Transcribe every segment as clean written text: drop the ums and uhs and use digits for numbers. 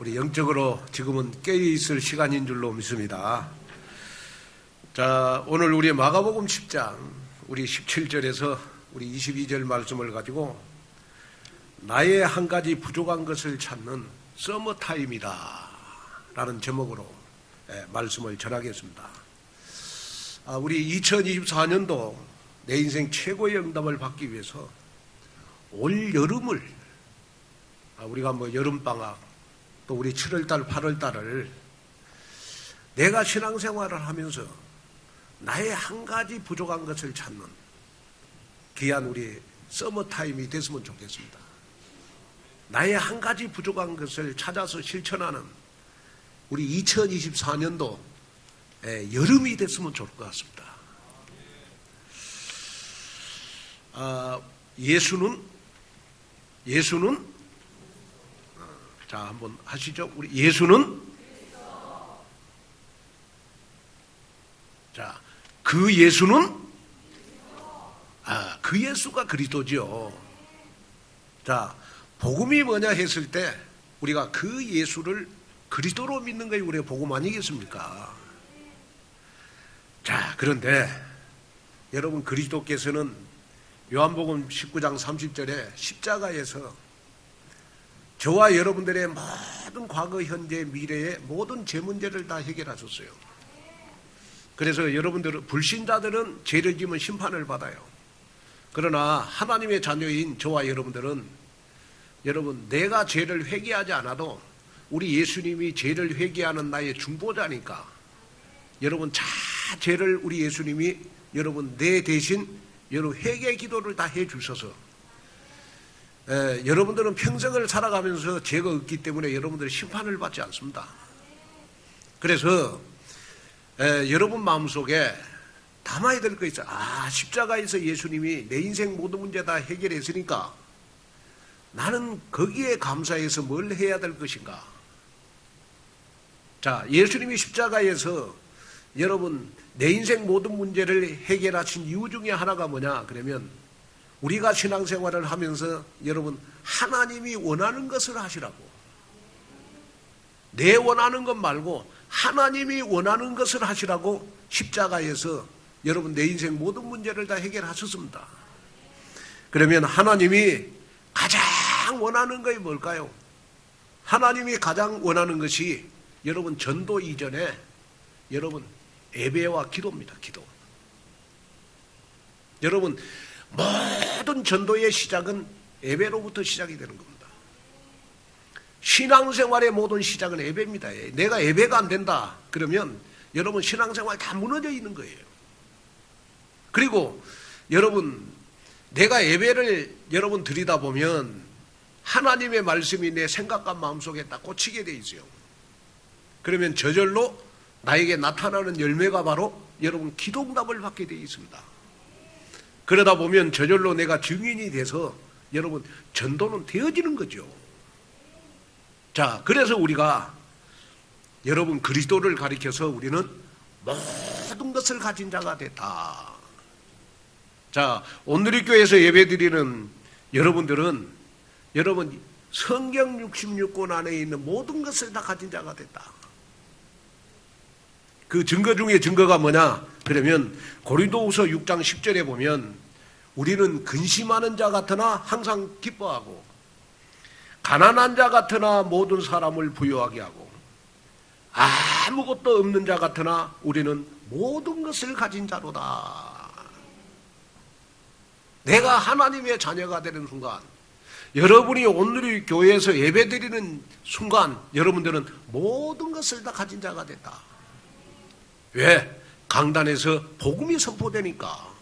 우리 영적으로 지금은 깨어있을 시간인 줄로 믿습니다. 자, 오늘 우리 마가복음 10장 우리 17절에서 우리 22절 말씀을 가지고 나의 한 가지 부족한 것을 찾는 서머타임이다 라는 제목으로 말씀을 전하겠습니다. 우리 2024년도 내 인생 최고의 응답을 받기 위해서 올 여름을 우리가 여름방학 또 우리 7월달, 8월달을 내가 신앙생활을 하면서 나의 한 가지 부족한 것을 찾는 귀한 우리 서머타임이 됐으면 좋겠습니다. 나의 한 가지 부족한 것을 찾아서 실천하는 우리 2024년도 여름이 됐으면 좋을 것 같습니다. 예수는 자, 한번 하시죠. 우리 예수는 자, 그 예수는 그 예수가 그리스도죠. 자, 복음이 뭐냐 했을 때 우리가 그 예수를 그리스도로 믿는 것이 우리의 복음 아니겠습니까? 자, 그런데 여러분 그리스도께서는 요한복음 19장 30절에 십자가에서 저와 여러분들의 모든 과거, 현재, 미래의 모든 죄 문제를 다 해결하셨어요. 그래서 여러분들은 불신자들은 죄를 지으면 심판을 받아요. 그러나 하나님의 자녀인 저와 여러분들은 여러분 내가 죄를 회개하지 않아도 우리 예수님이 죄를 회개하는 나의 중보자니까 여러분 자 죄를 우리 예수님이 여러분 내 대신 여러분 회개 기도를 다 해주셔서 여러분들은 평생을 살아가면서 죄가 없기 때문에 여러분들은 심판을 받지 않습니다. 그래서 여러분 마음속에 담아야 될 거 있어요. 십자가에서 예수님이 내 인생 모든 문제 다 해결했으니까 나는 거기에 감사해서 뭘 해야 될 것인가. 자, 예수님이 십자가에서 여러분 내 인생 모든 문제를 해결하신 이유 중에 하나가 뭐냐 그러면 우리가 신앙생활을 하면서 여러분 하나님이 원하는 것을 하시라고, 내 원하는 것 말고 하나님이 원하는 것을 하시라고 십자가에서 여러분 내 인생 모든 문제를 다 해결하셨습니다. 그러면 하나님이 가장 원하는 것이 뭘까요? 하나님이 가장 원하는 것이 여러분 전도 이전에 여러분 예배와 기도입니다. 기도. 여러분 모든 전도의 시작은 예배로부터 시작이 되는 겁니다. 신앙생활의 모든 시작은 예배입니다. 내가 예배가 안 된다 그러면 여러분 신앙생활 다 무너져 있는 거예요. 그리고 여러분 내가 예배를 여러분 드리다 보면 하나님의 말씀이 내 생각과 마음속에 딱 꽂히게 돼 있어요. 그러면 저절로 나에게 나타나는 열매가 바로 여러분 기도응답을 받게 돼 있습니다. 그러다 보면 저절로 내가 증인이 돼서 여러분 전도는 되어지는 거죠. 자, 그래서 우리가 여러분 그리스도를 가리켜서 우리는 모든 것을 가진 자가 됐다. 자, 오늘의 교회에서 예배드리는 여러분들은 여러분 성경 66권 안에 있는 모든 것을 다 가진 자가 됐다. 그 증거 중에 증거가 뭐냐? 그러면 고린도후서 6장 10절에 보면 우리는 근심하는 자 같으나 항상 기뻐하고 가난한 자 같으나 모든 사람을 부유하게 하고 아무것도 없는 자 같으나 우리는 모든 것을 가진 자로다. 내가 하나님의 자녀가 되는 순간, 여러분이 오늘 교회에서 예배드리는 순간 여러분들은 모든 것을 다 가진 자가 됐다. 왜? 강단에서 복음이 선포되니까.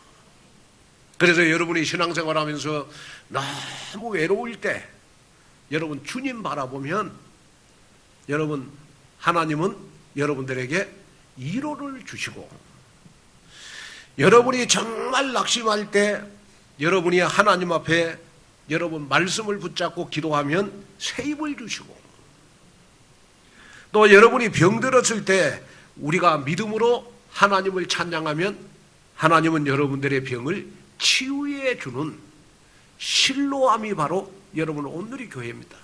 그래서 여러분이 신앙생활 하면서 너무 외로울 때 여러분 주님 바라보면 여러분 하나님은 여러분들에게 위로를 주시고, 여러분이 정말 낙심할 때 여러분이 하나님 앞에 여러분 말씀을 붙잡고 기도하면 새 힘을 주시고, 또 여러분이 병들었을 때 우리가 믿음으로 하나님을 찬양하면 하나님은 여러분들의 병을 치유해 주는 실로암이 바로 여러분 오늘의 교회입니다.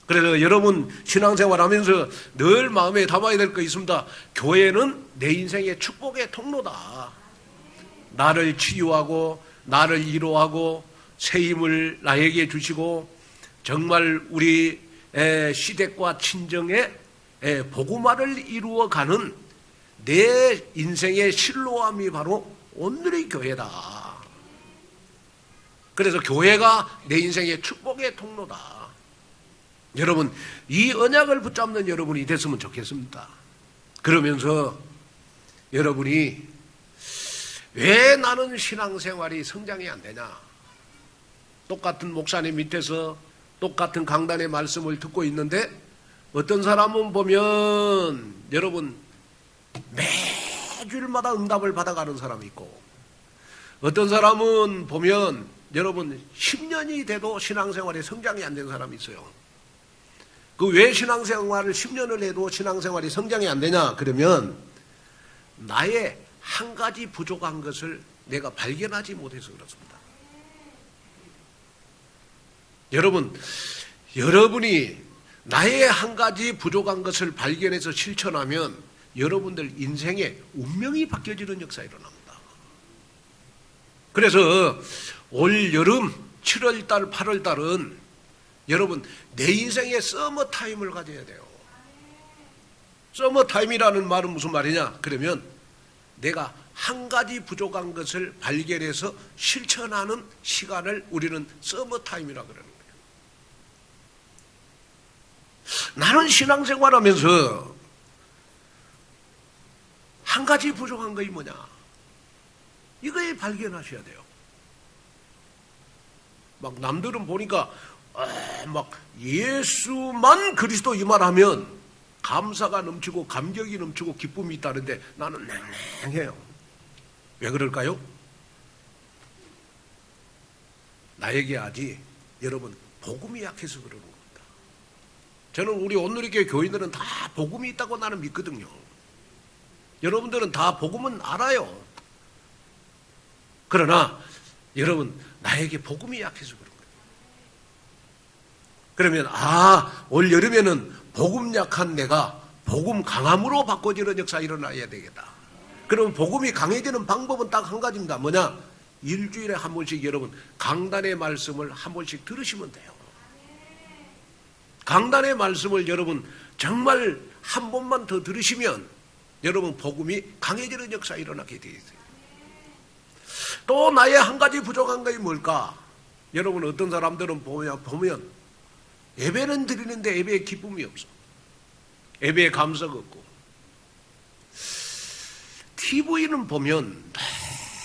그래서 여러분 신앙생활 하면서 늘 마음에 담아야 될 거 있습니다. 교회는 내 인생의 축복의 통로다. 나를 치유하고 나를 위로하고 새 힘을 나에게 주시고 정말 우리 시댁과 친정의 복음화를 이루어가는 내 인생의 실로암이 바로 오늘의 교회다. 그래서 교회가 내 인생의 축복의 통로다. 여러분 이 언약을 붙잡는 여러분이 됐으면 좋겠습니다. 그러면서 여러분이 왜 나는 신앙생활이 성장이 안 되냐? 똑같은 목사님 밑에서 똑같은 강단의 말씀을 듣고 있는데 어떤 사람은 보면 여러분 매주일마다 응답을 받아가는 사람이 있고 어떤 사람은 보면 여러분 10년이 돼도 신앙생활에 성장이 안 된 사람이 있어요. 그 왜 신앙생활을 10년을 해도 신앙생활이 성장이 안 되냐? 그러면 나의 한 가지 부족한 것을 내가 발견하지 못해서 그렇습니다. 여러분이 나의 한 가지 부족한 것을 발견해서 실천하면 여러분들 인생의 운명이 바뀌어지는 역사가 일어납니다. 그래서 올 여름 7월달 8월달은 여러분 내 인생의 서머타임을 가져야 돼요. 서머타임이라는 말은 무슨 말이냐? 그러면 내가 한 가지 부족한 것을 발견해서 실천하는 시간을 우리는 서머타임이라고 그러는 거예요. 나는 신앙생활하면서 한 가지 부족한 것이 뭐냐? 이거에 발견하셔야 돼요. 막 남들은 보니까 막 예수만 그리스도 이 말하면 감사가 넘치고 감격이 넘치고 기쁨이 있다는데 나는 냉랭해요. 왜 그럴까요? 나에게 아직 여러분 복음이 약해서 그러는 겁니다. 저는 우리 온누리교회 교인들은 다 복음이 있다고 나는 믿거든요. 여러분들은 다 복음은 알아요. 그러나 여러분 나에게 복음이 약해서 그런 거예요. 그러면 올 여름에는 복음 약한 내가 복음 강함으로 바꿔지는 역사 일어나야 되겠다. 그럼 복음이 강해지는 방법은 딱 한 가지입니다. 뭐냐? 일주일에 한 번씩 여러분 강단의 말씀을 한 번씩 들으시면 돼요. 강단의 말씀을 여러분 정말 한 번만 더 들으시면 여러분 복음이 강해지는 역사 일어나게 되어 있어요. 또 나의 한 가지 부족한 것이 뭘까? 여러분 어떤 사람들은 보면 예배는 드리는데 예배에 기쁨이 없어. 예배에 감사가 없고. TV는 보면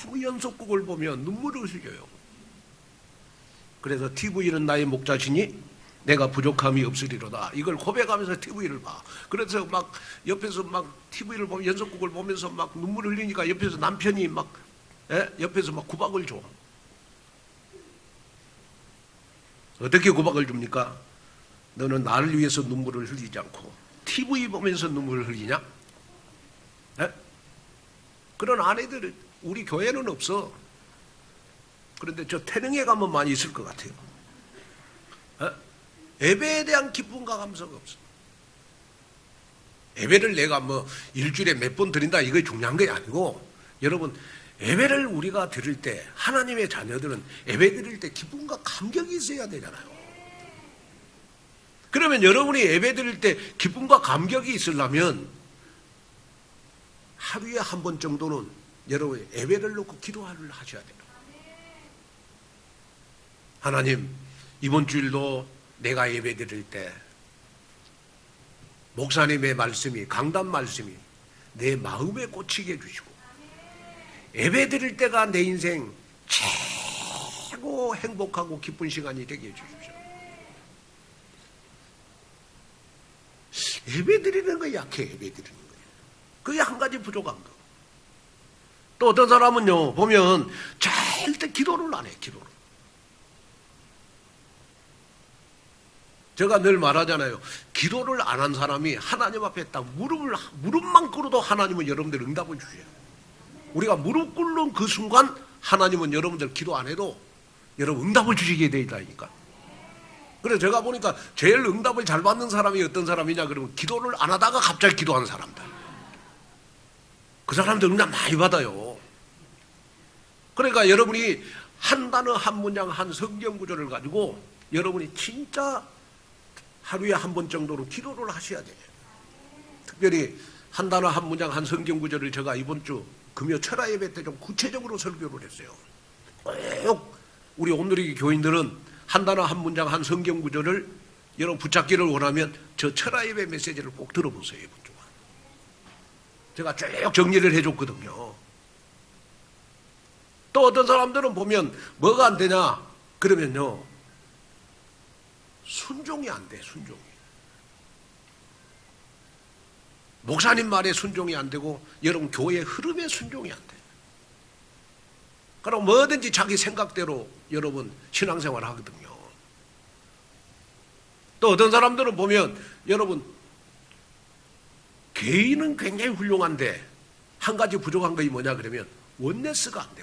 너무 연속극을 보면 눈물을 흘려요. 그래서 TV는 나의 목자시니 내가 부족함이 없으리로다. 이걸 고백하면서 TV를 봐. 그래서 막 옆에서 막 TV를 보면 연속극을 보면서 막 눈물을 흘리니까 옆에서 남편이 막 옆에서 막 구박을 줘. 어떻게 구박을 줍니까? 너는 나를 위해서 눈물을 흘리지 않고 TV 보면서 눈물을 흘리냐? 그런 아내들 우리 교회는 없어. 그런데 저 태릉에 가면 많이 있을 것 같아요. 예배에 대한 기쁨과 감사가 없어. 예배를 내가 뭐 일주일에 몇 번 드린다 이게 중요한 게 아니고 여러분 예배를 우리가 드릴 때 하나님의 자녀들은 예배 드릴 때 기쁨과 감격이 있어야 되잖아요. 그러면 여러분이 예배 드릴 때 기쁨과 감격이 있으려면 하루에 한 번 정도는 여러분 예배를 놓고 기도를 하셔야 돼요. 하나님 이번 주일도 내가 예배 드릴 때 목사님의 말씀이 강단 말씀이 내 마음에 꽂히게 해주시고 예배 드릴 때가 내 인생 최고 행복하고 기쁜 시간이 되게 해주십시오. 예배 드리는 거 약해. 예배 드리는 거예요. 그게 한 가지 부족한 거. 또 어떤 사람은요 보면 절대 기도를 안 해. 기도를. 제가 늘 말하잖아요. 기도를 안 한 사람이 하나님 앞에 딱 무릎만 꿇어도 하나님은 여러분들 응답을 주세요. 우리가 무릎 꿇는 그 순간 하나님은 여러분들 기도 안 해도 여러분 응답을 주시게 되어 있다니까. 그래서 제가 보니까 제일 응답을 잘 받는 사람이 어떤 사람이냐 그러면 기도를 안 하다가 갑자기 기도하는 사람들. 그 사람들 응답 많이 받아요. 그러니까 여러분이 한 단어 한 문장 한 성경 구절을 가지고 여러분이 진짜 하루에 한 번 정도는 기도를 하셔야 돼요. 특별히 한 단어 한 문장 한 성경 구절을 제가 이번 주 금요 철야 예배 때 좀 구체적으로 설교를 했어요. 꼭 우리 오늘의 교인들은 한 단어 한 문장 한 성경 구절을 여러분 붙잡기를 원하면 저 철야 예배 메시지를 꼭 들어보세요. 이번 주간 제가 쭉 정리를 해줬거든요. 또 어떤 사람들은 보면 뭐가 안 되냐 그러면요 순종이 안 돼. 순종이 목사님 말에 순종이 안 되고 여러분 교회 흐름에 순종이 안 돼. 그럼 뭐든지 자기 생각대로 여러분 신앙생활 하거든요. 또 어떤 사람들은 보면 여러분 개인은 굉장히 훌륭한데 한 가지 부족한 것이 뭐냐 그러면 원네스가 안 돼.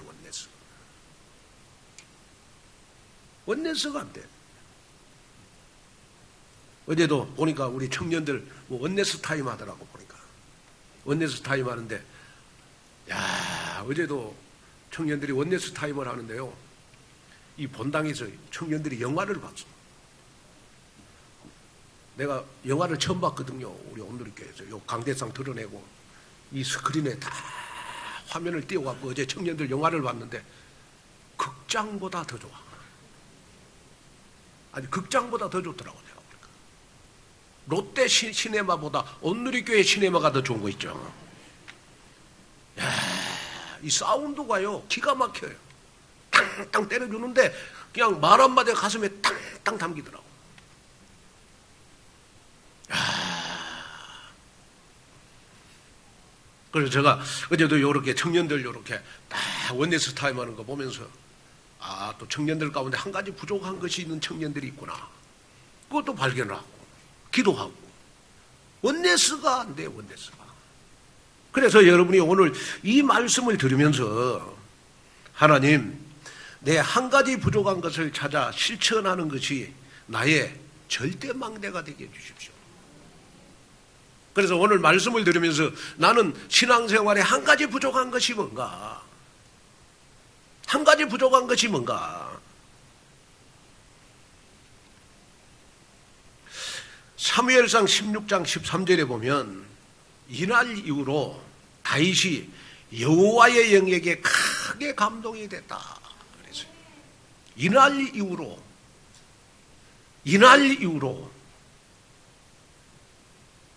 원네스가 안 돼. 어제도 보니까 우리 청년들 뭐 원네스 타임 하더라고. 보니까 원네스 타임 하는데 야 어제도 청년들이 원네스 타임을 하는데요 이 본당에서 청년들이 영화를 봤어. 내가 영화를 처음 봤거든요. 우리 온누리교회에서 요 강대상 드러내고 이 스크린에 다 화면을 띄워갖고 어제 청년들 영화를 봤는데 극장보다 더 좋아. 아니 극장보다 더 좋더라고. 내가 보니까 롯데 시네마보다 온누리교회 시네마가 더 좋은 거 있죠. 야, 이 사운드가요 기가 막혀요. 땅땅 때려주는데 그냥 말 한마디 가슴에 땅땅 담기더라고. 야. 그래서 제가 어제도 이렇게 청년들 이렇게 딱 원네스 타임 하는 거 보면서 아, 또 청년들 가운데 한 가지 부족한 것이 있는 청년들이 있구나. 그것도 발견하고 기도하고 원네스가 안 돼. 원네스가. 그래서 여러분이 오늘 이 말씀을 들으면서 하나님 내 한 가지 부족한 것을 찾아 실천하는 것이 나의 절대망대가 되게 해주십시오. 그래서 오늘 말씀을 들으면서 나는 신앙생활에 한 가지 부족한 것이 뭔가? 한 가지 부족한 것이 뭔가? 사무엘상 16장 13절에 보면 이날 이후로 다윗이 여호와의 영에게 크게 감동이 됐다. 그래서 이날 이후로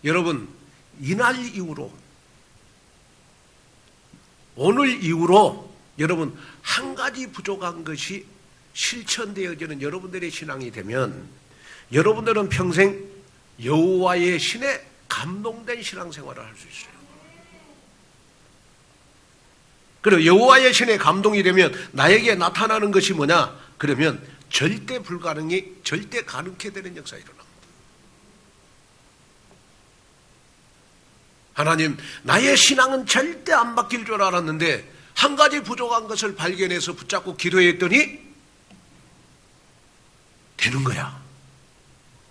여러분 이날 이후로 오늘 이후로 여러분 한 가지 부족한 것이 실천되어지는 여러분들의 신앙이 되면 여러분들은 평생 여호와의 신에 감동된 신앙생활을 할 수 있어요. 그리고 여호와의 신에 감동이 되면 나에게 나타나는 것이 뭐냐? 그러면 절대 불가능이 절대 가능케 되는 역사가 일어납니다. 하나님, 나의 신앙은 절대 안 바뀔 줄 알았는데 한 가지 부족한 것을 발견해서 붙잡고 기도했더니 되는 거야.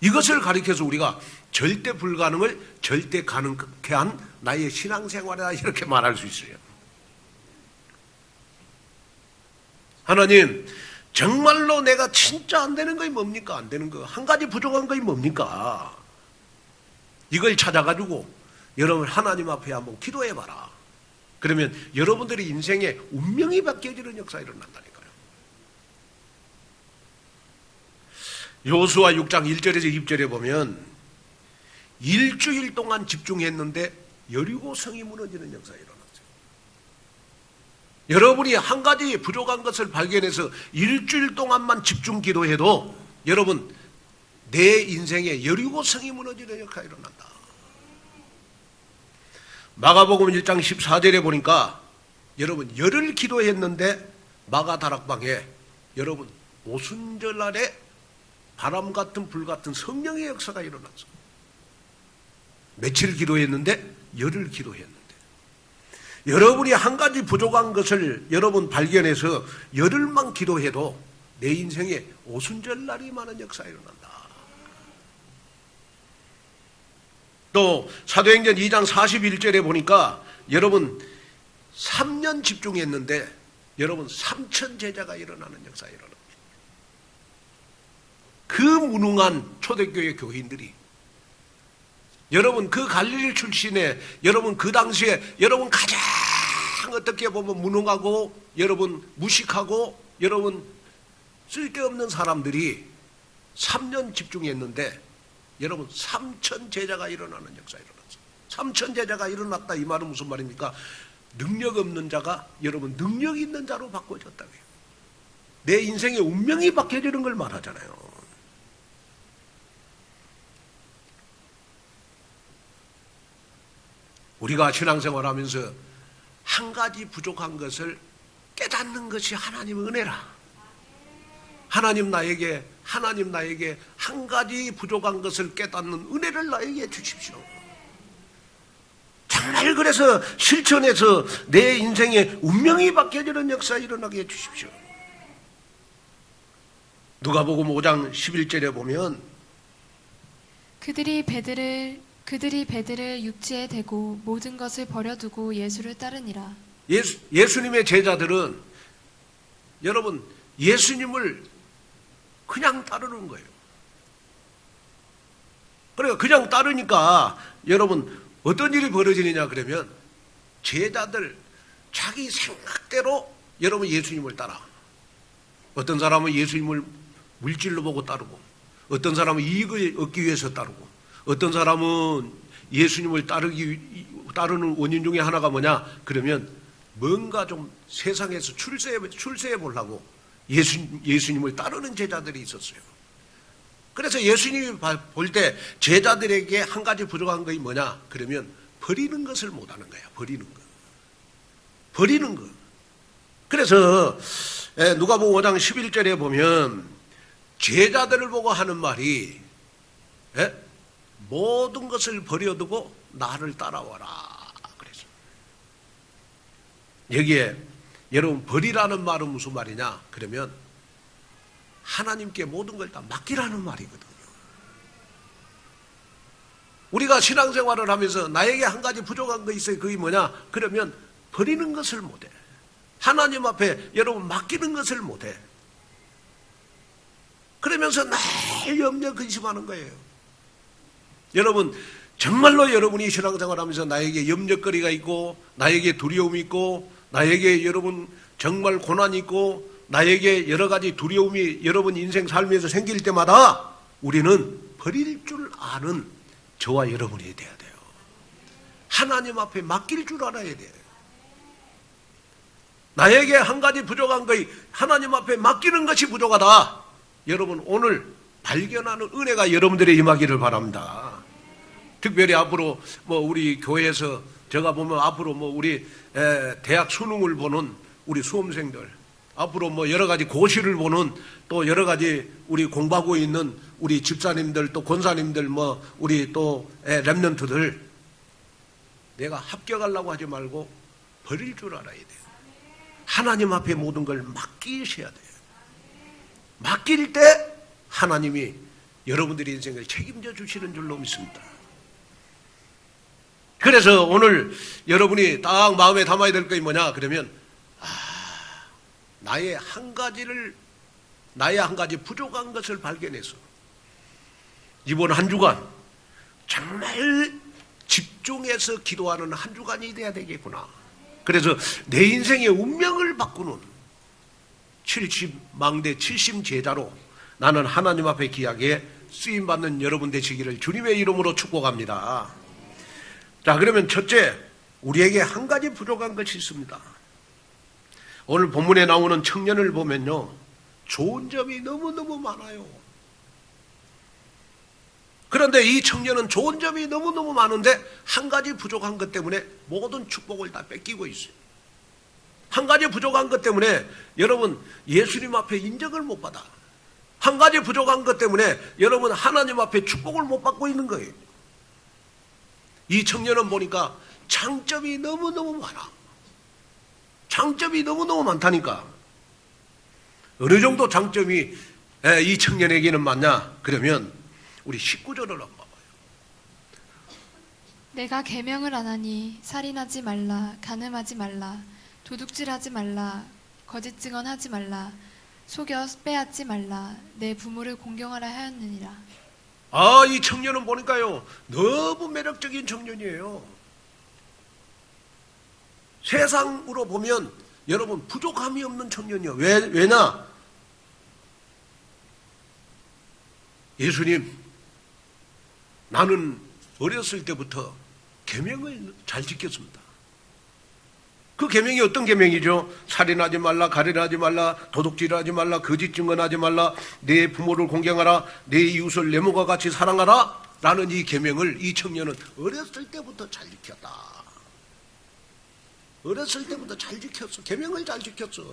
이것을 가리켜서 우리가 절대 불가능을 절대 가능케 한 나의 신앙생활이다 이렇게 말할 수 있어요. 하나님, 정말로 내가 진짜 안 되는 것이 뭡니까? 안 되는 거. 한 가지 부족한 것이 뭡니까? 이걸 찾아가지고 여러분 하나님 앞에 한번 기도해봐라. 그러면 여러분들의 인생에 운명이 바뀌어지는 역사가 일어난다니까요. 여호수아 6장 1절에서 2절에 보면 일주일 동안 집중했는데 여리고 성이 무너지는 역사가 일어났어요. 여러분이 한 가지 부족한 것을 발견해서 일주일 동안만 집중 기도해도 여러분 내 인생에 여리고 성이 무너지는 역사가 일어난다. 마가복음 1장 14절에 보니까 여러분 열흘 기도했는데 마가 다락방에 여러분 오순절 날에 바람 같은 불 같은 성령의 역사가 일어났어. 며칠 기도했는데 열흘 기도했는데 여러분이 한 가지 부족한 것을 여러분 발견해서 열흘만 기도해도 내 인생에 오순절 날이 많은 역사가 일어난다. 또 사도행전 2장 41절에 보니까 여러분 3년 집중했는데 여러분 3천 제자가 일어나는 역사가 일어납니다. 그 무능한 초대교회 교인들이 여러분 그 갈릴리 출신의 여러분 그 당시에 여러분 가장 어떻게 보면 무능하고 여러분 무식하고 여러분 쓸데없는 사람들이 3년 집중했는데 여러분 3천 제자가 일어나는 역사가 일어났어요. 3천 제자가 일어났다 이 말은 무슨 말입니까? 능력 없는 자가 여러분 능력 있는 자로 바꿔졌다고요. 내 인생의 운명이 바뀌어지는 걸 말하잖아요. 우리가 신앙생활하면서 한 가지 부족한 것을 깨닫는 것이 하나님의 은혜라. 하나님 나에게 한 가지 부족한 것을 깨닫는 은혜를 나에게 주십시오. 정말 그래서 실천해서 내 인생의 운명이 바뀌어지는 역사 일어나게 해주십시오. 누가복음 5장 11절에 보면 그들이 베드를 육지에 대고 모든 것을 버려두고 예수를 따르니라. 예수님의 제자들은 여러분 예수님을 그냥 따르는 거예요. 그러니까 그냥 따르니까 여러분 어떤 일이 벌어지느냐 그러면 제자들 자기 생각대로 여러분 예수님을 따라. 어떤 사람은 예수님을 물질로 보고 따르고 어떤 사람은 이익을 얻기 위해서 따르고 어떤 사람은 예수님을 따르는 원인 중에 하나가 뭐냐 그러면 뭔가 좀 세상에서 출세해 보려고 예수님을 따르는 제자들이 있었어요. 그래서 예수님이 볼 때 제자들에게 한 가지 부족한 것이 뭐냐 그러면 버리는 것을 못하는 거야. 버리는 거. 그래서 누가복음 5장 11절에 보면 제자들을 보고 하는 말이 모든 것을 버려두고 나를 따라와라 그래서 여기에 여러분 버리라는 말은 무슨 말이냐 그러면 하나님께 모든 걸 다 맡기라는 말이거든요. 우리가 신앙생활을 하면서 나에게 한 가지 부족한 거 있어요. 그게 뭐냐 그러면 버리는 것을 못해. 하나님 앞에 여러분 맡기는 것을 못해. 그러면서 늘 염려 근심하는 거예요. 여러분 정말로 여러분이 신앙생활 하면서 나에게 염려거리가 있고 나에게 두려움이 있고 나에게 여러분 정말 고난이 있고 나에게 여러 가지 두려움이 여러분 인생 삶에서 생길 때마다 우리는 버릴 줄 아는 저와 여러분이 돼야 돼요. 하나님 앞에 맡길 줄 알아야 돼요. 나에게 한 가지 부족한 것이 하나님 앞에 맡기는 것이 부족하다. 여러분 오늘 발견하는 은혜가 여러분들의 임하기를 바랍니다. 특별히 앞으로 우리 교회에서 제가 보면 앞으로 우리 대학 수능을 보는 우리 수험생들 앞으로 여러 가지 고시를 보는 또 여러 가지 우리 공부하고 있는 우리 집사님들 또 권사님들 우리 또 렘넌트들 내가 합격하려고 하지 말고 버릴 줄 알아야 돼요. 하나님 앞에 모든 걸 맡기셔야 돼요. 맡길 때 하나님이 여러분들의 인생을 책임져 주시는 줄로 믿습니다. 그래서 오늘 여러분이 딱 마음에 담아야 될 것이 뭐냐 그러면 나의 한 가지 부족한 것을 발견해서 이번 한 주간 정말 집중해서 기도하는 한 주간이 돼야 되겠구나. 그래서 내 인생의 운명을 바꾸는 70망대 70제자로 나는 하나님 앞에 귀하게 쓰임받는 여러분 되시기를 주님의 이름으로 축복합니다. 자, 그러면 첫째, 우리에게 한 가지 부족한 것이 있습니다. 오늘 본문에 나오는 청년을 보면요, 좋은 점이 너무너무 많아요. 그런데 이 청년은 좋은 점이 너무너무 많은데 한 가지 부족한 것 때문에 모든 축복을 다 뺏기고 있어요. 한 가지 부족한 것 때문에 여러분 예수님 앞에 인정을 못 받아. 한 가지 부족한 것 때문에 여러분 하나님 앞에 축복을 못 받고 있는 거예요. 이 청년은 보니까 장점이 너무너무 많아. 장점이 너무너무 많다니까. 어느 정도 장점이 이 청년에게는 많냐? 그러면 우리 19절을 한번 봐봐요. 내가 계명을 안 하니 살인하지 말라, 간음하지 말라, 도둑질하지 말라, 거짓 증언하지 말라, 속여 빼앗지 말라, 내 부모를 공경하라 하였느니라. 아, 이 청년은 보니까요, 너무 매력적인 청년이에요. 세상으로 보면 여러분 부족함이 없는 청년이요. 왜냐? 예수님, 나는 어렸을 때부터 계명을 잘 지켰습니다. 그 계명이 어떤 계명이죠? 살인하지 말라, 가련하지 말라, 도둑질하지 말라, 거짓 증언하지 말라, 내 부모를 공경하라, 내 이웃을 내 몸과 같이 사랑하라 라는 이 계명을 이 청년은 어렸을 때부터 잘 지켰다. 어렸을 때부터 잘 지켰어. 계명을 잘 지켰어.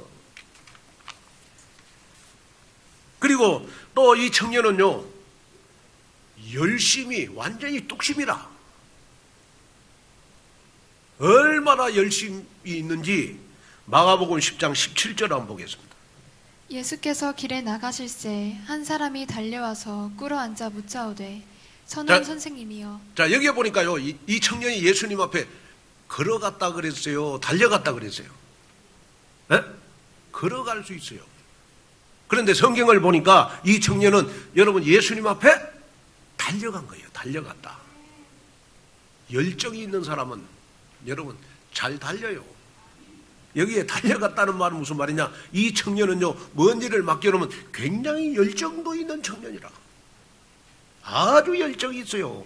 그리고 또 이 청년은요, 열심히, 완전히 뚝심이라. 얼마나 열심히 있는지 마가복음 10장 17절 한번 보겠습니다. 예수께서 길에 나가실새 한 사람이 달려와서 꿇어 앉아 묻자오되 선원 선생님이여. 자, 여기에 보니까요, 이 청년이 예수님 앞에 걸어갔다 그랬어요? 달려갔다 그랬어요? 네? 걸어갈 수 있어요. 그런데 성경을 보니까 이 청년은 여러분 예수님 앞에 달려간 거예요. 달려갔다. 열정이 있는 사람은 여러분 잘 달려요. 여기에 달려갔다는 말은 무슨 말이냐? 이 청년은요, 먼 일을 맡겨놓으면 굉장히 열정도 있는 청년이라. 아주 열정이 있어요.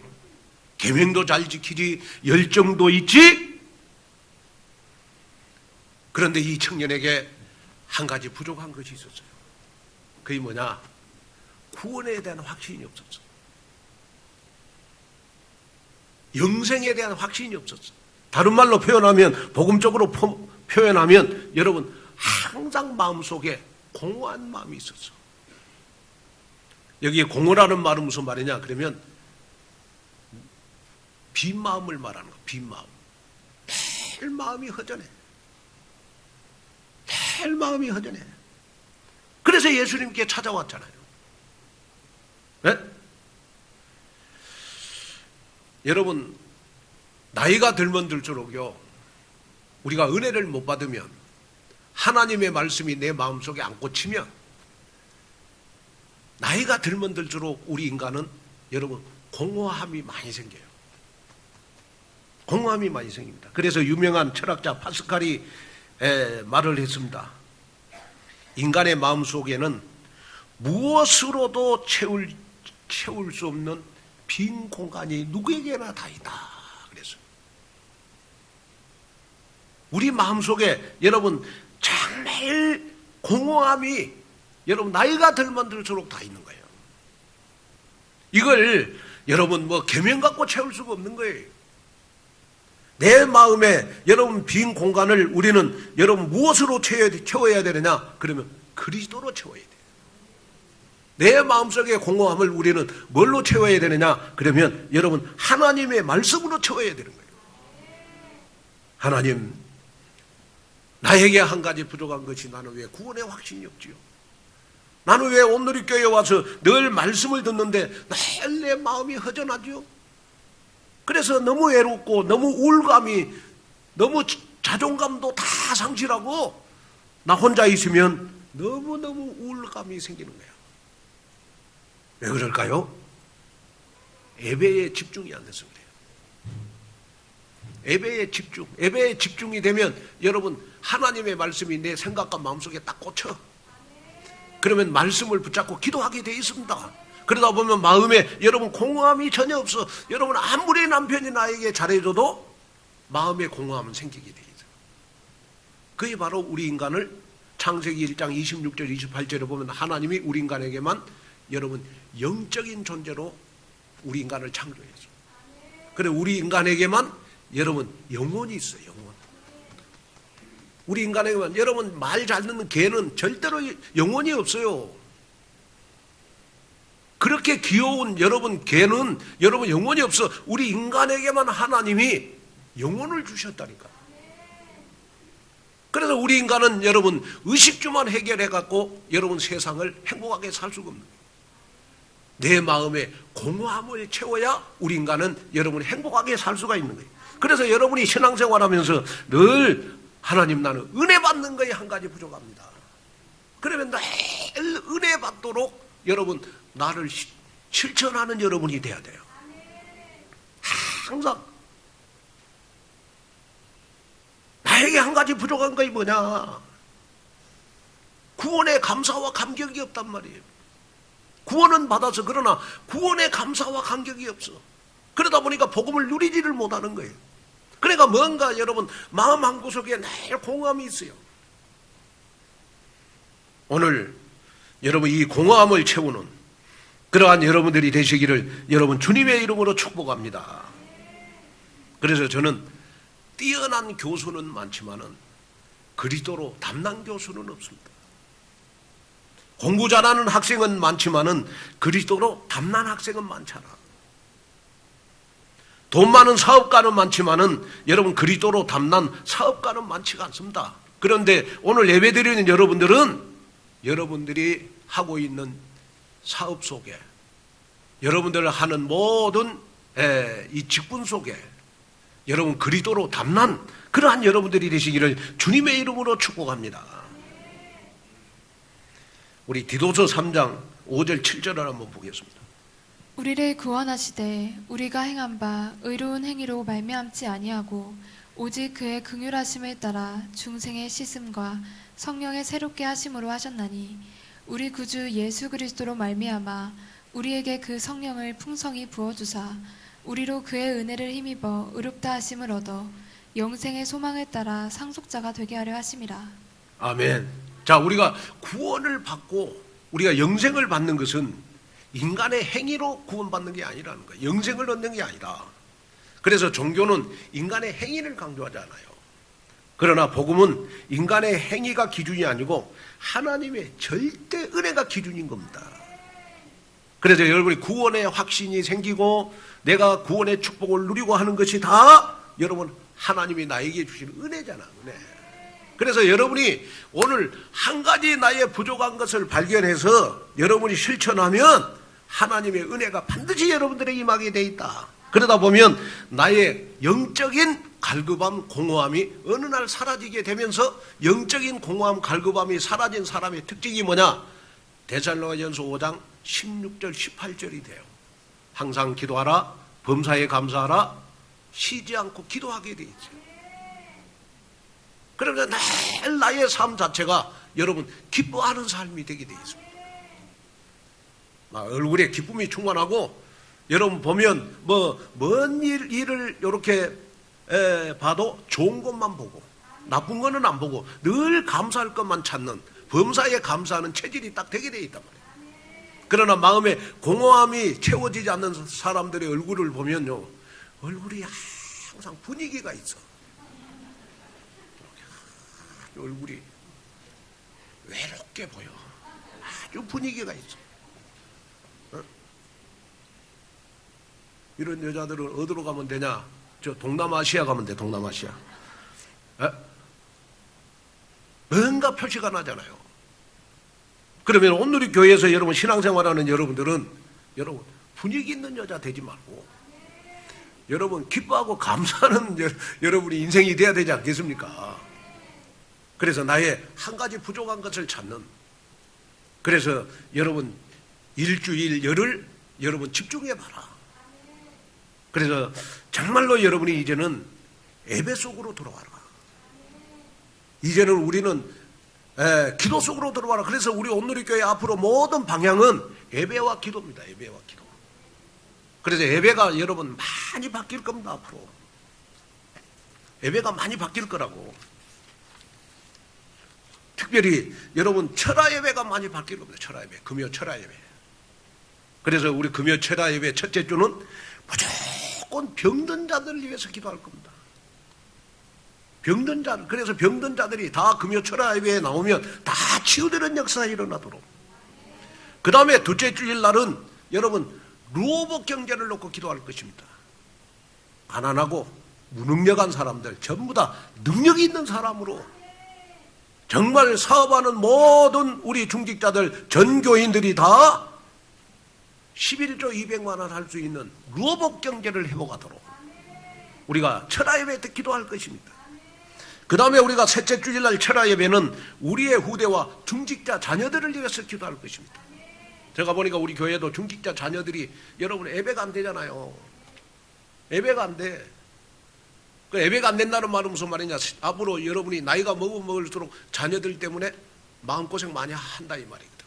계명도 잘 지키지, 열정도 있지. 그런데 이 청년에게 한 가지 부족한 것이 있었어요. 그게 뭐냐? 구원에 대한 확신이 없었어. 영생에 대한 확신이 없었어. 다른 말로 표현하면, 복음적으로 표현하면 여러분 항상 마음속에 공허한 마음이 있었어. 여기에 공허라는 말은 무슨 말이냐? 그러면 빈 마음을 말하는 거야. 빈 마음. 늘 마음이 허전해. 늘 마음이 허전해. 그래서 예수님께 찾아왔잖아요. 네? 여러분, 나이가 들면 들수록요, 우리가 은혜를 못 받으면, 하나님의 말씀이 내 마음속에 안 꽂히면, 나이가 들면 들수록 우리 인간은 여러분 공허함이 많이 생겨요. 공허함이 많이 생깁니다. 그래서 유명한 철학자 파스칼이 말을 했습니다. 인간의 마음속에는 무엇으로도 채울 수 없는 빈 공간이 누구에게나 다 있다. 그래서 우리 마음속에 여러분 정말 공허함이 여러분 나이가 들면 들수록 다 있는 거예요. 이걸 여러분 뭐 계명 갖고 채울 수가 없는 거예요. 내 마음에 여러분 빈 공간을 우리는 여러분 무엇으로 채워야 되느냐? 그러면 그리스도로 채워야 돼요. 내 마음속의 공허함을 우리는 뭘로 채워야 되느냐? 그러면 여러분 하나님의 말씀으로 채워야 되는 거예요. 하나님, 나에게 한 가지 부족한 것이 나는 왜 구원의 확신이 없지요? 나는 왜 온누리교회에 와서 늘 말씀을 듣는데 늘 내 마음이 허전하지요? 그래서 너무 외롭고 너무 우울감이, 너무 자존감도 다 상실하고 나 혼자 있으면 너무너무 우울감이 생기는 거예요. 왜 그럴까요? 예배에 집중이 안 돼서 그래요. 예배에 집중이 되면 여러분 하나님의 말씀이 내 생각과 마음속에 딱 꽂혀. 그러면 말씀을 붙잡고 기도하게 돼 있습니다. 그러다 보면 마음에 여러분 공허함이 전혀 없어. 여러분 아무리 남편이 나에게 잘해줘도 마음에 공허함은 생기게 돼 있어요. 그게 바로 우리 인간을 창세기 1장 26절 28절에 보면 하나님이 우리 인간에게만 여러분 영적인 존재로 우리 인간을 창조했어요. 그래 우리 인간에게만 여러분 영혼이 있어요. 영혼. 우리 인간에게만 여러분 말 잘 듣는 개는 절대로 영혼이 없어요. 그렇게 귀여운 여러분 개는 여러분 영혼이 없어. 우리 인간에게만 하나님이 영혼을 주셨다니까. 그래서 우리 인간은 여러분 의식주만 해결해 갖고 여러분 세상을 행복하게 살 수가 없는 거예요. 내 마음에 공허함을 채워야 우리 인간은 여러분이 행복하게 살 수가 있는 거예요. 그래서 여러분이 신앙생활하면서 늘 하나님, 나는 은혜 받는 거에 한 가지 부족합니다. 그러면 늘 은혜 받도록 여러분 나를 실천하는 여러분이 돼야 돼요. 항상 나에게 한 가지 부족한 것이 뭐냐? 구원의 감사와 감격이 없단 말이에요. 구원은 받아서 그러나 구원의 감사와 감격이 없어. 그러다 보니까 복음을 누리지를 못하는 거예요. 그러니까 뭔가 여러분 마음 한구석에 늘 공허함이 있어요. 오늘 여러분 이 공허함을 채우는 그러한 여러분들이 되시기를 여러분 주님의 이름으로 축복합니다. 그래서 저는 뛰어난 교수는 많지만은 그리스도로 담난 교수는 없습니다. 공부 잘하는 학생은 많지만은 그리스도로 담난 학생은 많잖아. 돈 많은 사업가는 많지만은 여러분 그리스도로 담난 사업가는 많지가 않습니다. 그런데 오늘 예배드리는 여러분들은 여러분들이 하고 있는 사업 속에 여러분들 하는 모든 이 직분 속에 여러분 그리스도로 담난 그러한 여러분들이 되시기를 주님의 이름으로 축복합니다. 우리 디도서 3장 5절 7절을 한번 보겠습니다. 우리를 구원하시되 우리가 행한 바 의로운 행위로 말미암지 아니하고 오직 그의 긍휼하심을 따라 중생의 씻음과 성령의 새롭게 하심으로 하셨나니 우리 구주 예수 그리스도로 말미암아 우리에게 그 성령을 풍성히 부어주사 우리로 그의 은혜를 힘입어 의롭다 하심을 얻어 영생의 소망을 따라 상속자가 되게 하려 하심이라. 아멘. 자, 우리가 구원을 받고 우리가 영생을 받는 것은 인간의 행위로 구원받는 게 아니라는 거예요. 영생을 얻는 게 아니라. 그래서 종교는 인간의 행위를 강조하잖아요. 그러나 복음은 인간의 행위가 기준이 아니고 하나님의 절대 은혜가 기준인 겁니다. 그래서 여러분이 구원의 확신이 생기고 내가 구원의 축복을 누리고 하는 것이 다 여러분 하나님이 나에게 주신 은혜잖아. 은혜. 그래서 여러분이 오늘 한 가지 나의 부족한 것을 발견해서 여러분이 실천하면 하나님의 은혜가 반드시 여러분들에게 임하게 돼 있다. 그러다 보면 나의 영적인 갈급함, 공허함이 어느 날 사라지게 되면서 영적인 공허함, 갈급함이 사라진 사람의 특징이 뭐냐? 데살로니가전서 5장 16절, 18절이 돼요. 항상 기도하라, 범사에 감사하라, 쉬지 않고 기도하게 돼 있죠. 그러니까 늘 나의 삶 자체가 여러분 기뻐하는 삶이 되게 돼 있습니다. 얼굴에 기쁨이 충만하고 여러분 보면 먼 일을 이렇게 봐도 좋은 것만 보고 나쁜 거는 안 보고 늘 감사할 것만 찾는 범사에 감사하는 체질이 딱 되게 돼 있단 말이에요. 그러나 마음에 공허함이 채워지지 않는 사람들의 얼굴을 보면요, 얼굴이 항상 분위기가 있어. 얼굴이 외롭게 보여. 아주 분위기가 있어. 이런 여자들은 어디로 가면 되냐? 저 동남아시아 가면 돼. 동남아시아. 뭔가 표시가 나잖아요. 그러면 오늘의 교회에서 여러분 신앙생활하는 여러분들은 여러분 분위기 있는 여자 되지 말고 여러분 기뻐하고 감사하는 여러분이 인생이 돼야 되지 않겠습니까? 그래서 나의 한 가지 부족한 것을 찾는, 그래서 여러분 일주일 열흘 여러분 집중해 봐라. 그래서 정말로 여러분이 이제는 예배 속으로 들어와라. 이제는 우리는 기도 속으로 들어와라. 그래서 우리 온누리 교회 앞으로 모든 방향은 예배와 기도입니다. 예배와 기도. 그래서 예배가 여러분 많이 바뀔 겁니다. 앞으로 예배가 많이 바뀔 거라고. 특별히 여러분 철야 예배가 많이 바뀔 겁니다. 철야 예배, 금요 철야 예배. 그래서 우리 금요 철야 예배 첫째 주는 무조건 병든 자들을 위해서 기도할 겁니다. 병든 자들. 그래서 병든 자들이 다 금요 철야 예배에 나오면 다 치유되는 역사가 일어나도록. 그 다음에 둘째 주일 날은 여러분 루어복 경제를 놓고 기도할 것입니다. 가난하고 무능력한 사람들 전부 다 능력이 있는 사람으로, 정말 사업하는 모든 우리 중직자들, 전교인들이 다 11조 200만 원 할 수 있는 루어복 경제를 회복하도록 우리가 철야 예배 때 기도할 것입니다. 그 다음에 우리가 셋째 주일날 철야 예배는 우리의 후대와 중직자 자녀들을 위해서 기도할 것입니다. 제가 보니까 우리 교회도 중직자 자녀들이 여러분 예배가 안 되잖아요. 예배가 안 돼. 그 예배가 안 된다는 말은 무슨 말이냐? 앞으로 여러분이 나이가 먹으면 먹을수록 자녀들 때문에 마음고생 많이 한다 이 말이거든.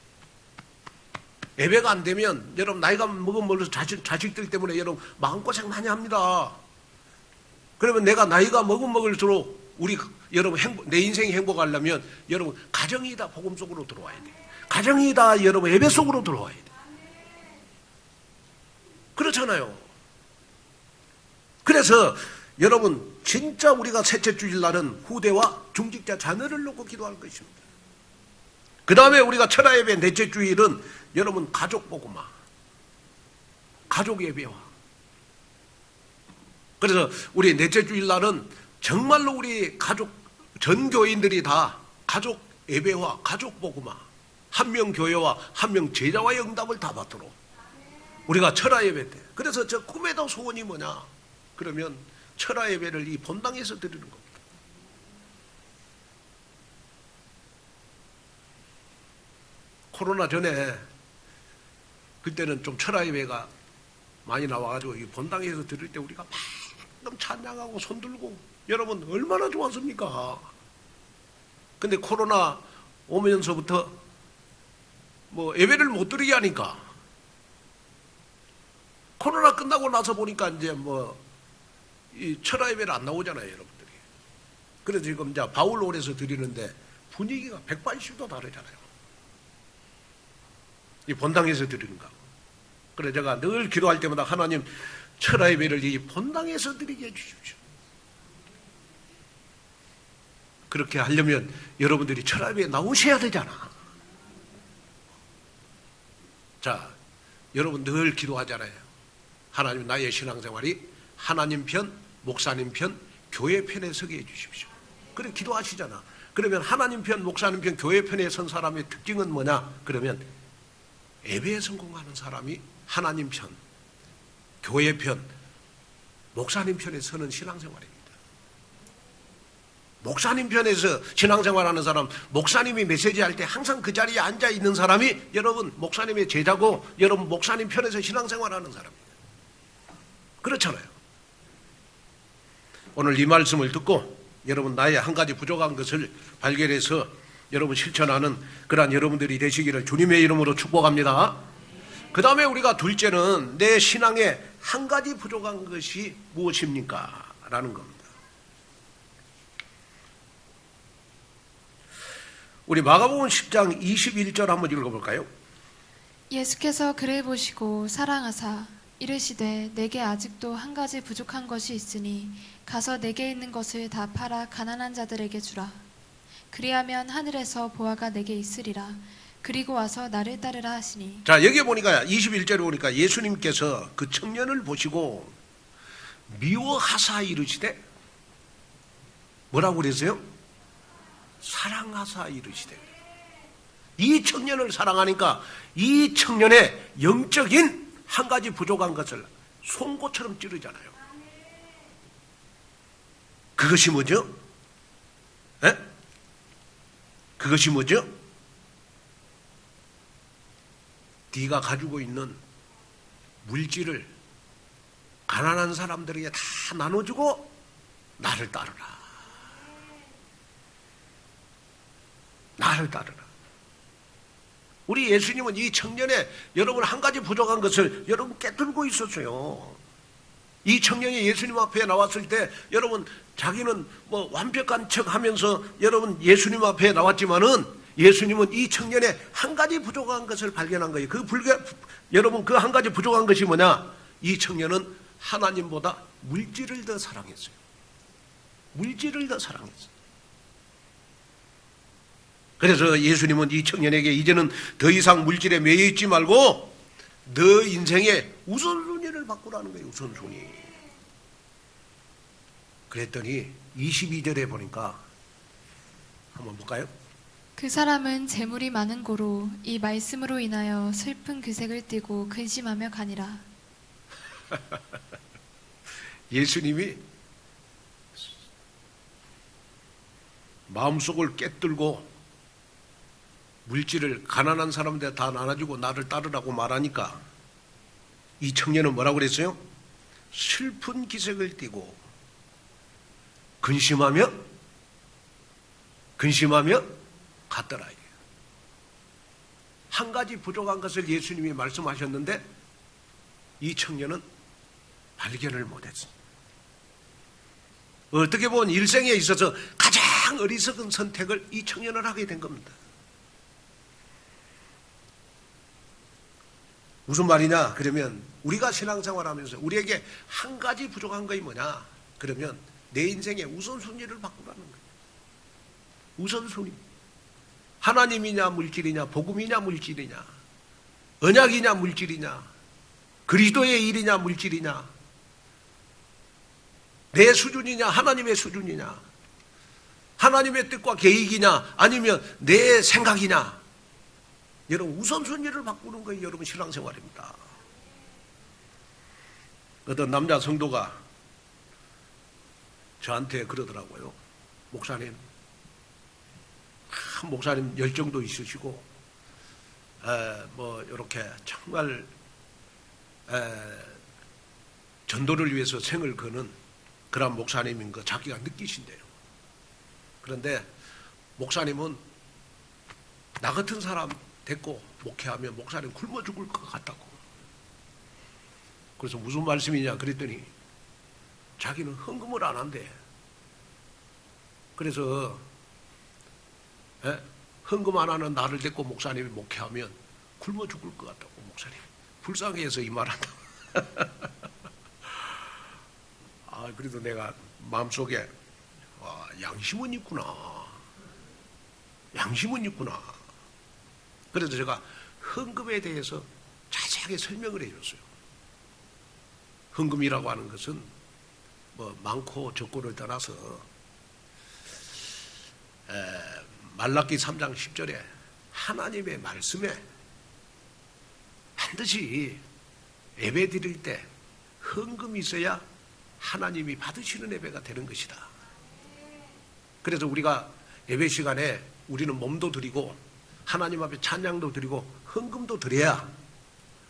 예배가 안 되면 여러분 나이가 먹으면 먹을수록 자식들 때문에 여러분 마음고생 많이 합니다. 그러면 내가 나이가 먹으면 먹을수록 여러분 내 인생이 행복하려면 여러분 가정이 다 복음 속으로 들어와야 돼. 가정이 다 여러분 예배 속으로 들어와야 돼. 그렇잖아요. 그래서 여러분 진짜 우리가 셋째 주일날은 후대와 중직자 자녀를 놓고 기도할 것입니다. 그 다음에 우리가 철야 예배 넷째 주일은 여러분 가족 복음화, 가족 예배화. 그래서 우리 넷째 주일날은 정말로 우리 가족 전 교인들이 다 가족 예배와 가족 복음화, 한 명 교회와 한 명 제자와의 응답을 다 받도록 우리가 철야 예배 때. 그래서 저 꿈에도 소원이 뭐냐? 그러면 철야 예배를 이 본당에서 드리는 겁니다. 코로나 전에 그때는 좀 철야 예배가 많이 나와가지고 이 본당에서 드릴 때 우리가 막 찬양하고 손들고 여러분 얼마나 좋았습니까? 근데 코로나 오면서부터 뭐 예배를 못 드리게 하니까 코로나 끝나고 나서 보니까 이제 뭐 이 철야 예배를 안 나오잖아요, 여러분들이. 그래서 지금 이제 바울홀에서 드리는데 분위기가 180도 다르잖아요. 이 본당에서 드리는 거. 그래 제가 늘 기도할 때마다 하나님 철야 예배를 이 본당에서 드리게 해주십시오. 그렇게 하려면 여러분들이 철야 예배에 나오셔야 되잖아. 자, 여러분 늘 기도하잖아요. 하나님 나의 신앙생활이 하나님 편, 목사님 편, 교회 편에 서게 해주십시오. 그래 기도하시잖아. 그러면 하나님 편, 목사님 편, 교회 편에 선 사람의 특징은 뭐냐? 그러면 예배에 성공하는 사람이 하나님 편, 교회 편, 목사님 편에 서는 신앙생활입니다. 목사님 편에서 신앙생활하는 사람, 목사님이 메시지할 때 항상 그 자리에 앉아 있는 사람이 여러분 목사님의 제자고 여러분 목사님 편에서 신앙생활하는 사람입니다. 그렇잖아요. 오늘 이 말씀을 듣고 여러분 나의 한 가지 부족한 것을 발견해서 여러분 실천하는 그러한 여러분들이 되시기를 주님의 이름으로 축복합니다. 그 다음에 우리가 둘째는 내 신앙에 한 가지 부족한 것이 무엇입니까? 라는 겁니다. 우리 마가복음 10장 21절 한번 읽어볼까요? 예수께서 그를 보시고 사랑하사 이르시되 내게 아직도 한 가지 부족한 것이 있으니 가서 내게 있는 것을 다 팔아 가난한 자들에게 주라. 그리하면 하늘에서 보화가 내게 있으리라. 그리고 와서 나를 따르라 하시니. 자, 여기 보니까 21절에 보니까 예수님께서 그 청년을 보시고 미워하사 이르시되 뭐라고 그랬어요? 사랑하사 이르시되. 이 청년을 사랑하니까 이 청년의 영적인 한 가지 부족한 것을 송곳처럼 찌르잖아요. 그것이 뭐죠? 에? 그것이 뭐죠? 네가 가지고 있는 물질을 가난한 사람들에게 다 나눠주고 나를 따르라. 나를 따르라. 우리 예수님은 이 청년의 여러분 한 가지 부족한 것을 여러분 깨뚫고 있었어요. 이 청년이 예수님 앞에 나왔을 때 여러분 자기는 뭐 완벽한 척 하면서 여러분 예수님 앞에 나왔지만은 예수님은 이 청년의 한 가지 부족한 것을 발견한 거예요. 여러분 그 한 가지 부족한 것이 뭐냐? 이 청년은 하나님보다 물질을 더 사랑했어요. 물질을 더 사랑했어요. 그래서 예수님은 이 청년에게 이제는 더 이상 물질에 매여 있지 말고 너 인생의 우선순위를 바꾸라는 거예요. 우선순위. 그랬더니 22절에 보니까 한번 볼까요? 그 사람은 재물이 많은 고로 이 말씀으로 인하여 슬픈 그색을 띠고 근심하며 가니라. 예수님이 마음속을 꿰뚫고 물질을 가난한 사람한테 다 나눠주고 나를 따르라고 말하니까 이 청년은 뭐라고 그랬어요? 슬픈 기색을 띠고 근심하며 갔더라. 한 가지 부족한 것을 예수님이 말씀하셨는데 이 청년은 발견을 못했습니다. 어떻게 보면 일생에 있어서 가장 어리석은 선택을 이 청년은 하게 된 겁니다. 무슨 말이냐? 그러면 우리가 신앙생활하면서 우리에게 한 가지 부족한 것이 뭐냐? 그러면 내 인생의 우선순위를 바꾸라는 거예요. 우선순위. 하나님이냐 물질이냐, 복음이냐 물질이냐, 언약이냐 물질이냐, 그리스도의 일이냐 물질이냐, 내 수준이냐 하나님의 수준이냐, 하나님의 뜻과 계획이냐 아니면 내 생각이냐. 여러분 우선순위를 바꾸는 거예요. 여러분 신앙생활입니다. 어떤 남자 성도가 저한테 그러더라고요. 목사님 열정도 있으시고 뭐 이렇게 정말 전도를 위해서 생을 거는 그런 목사님인 거 자기가 느끼신대요. 그런데 목사님은 나 같은 사람 됐고 목회하면 목사님 굶어 죽을 것 같다고. 그래서 무슨 말씀이냐 그랬더니 자기는 헌금을 안 한대. 그래서 헌금 안 하는 나를 데리고 목사님이 목회하면 굶어 죽을 것 같다고. 목사님 불쌍해서 이 말한다. 아, 그래도 내가 마음속에 양심은 있구나. 양심은 있구나. 그래서 제가 헌금에 대해서 자세하게 설명을 해줬어요. 헌금이라고 하는 것은 뭐 많고 적고를 떠나서 말라기 3장 10절에 하나님의 말씀에 반드시 예배 드릴 때 헌금이 있어야 하나님이 받으시는 예배가 되는 것이다. 그래서 우리가 예배 시간에 우리는 몸도 드리고 하나님 앞에 찬양도 드리고 헌금도 드려야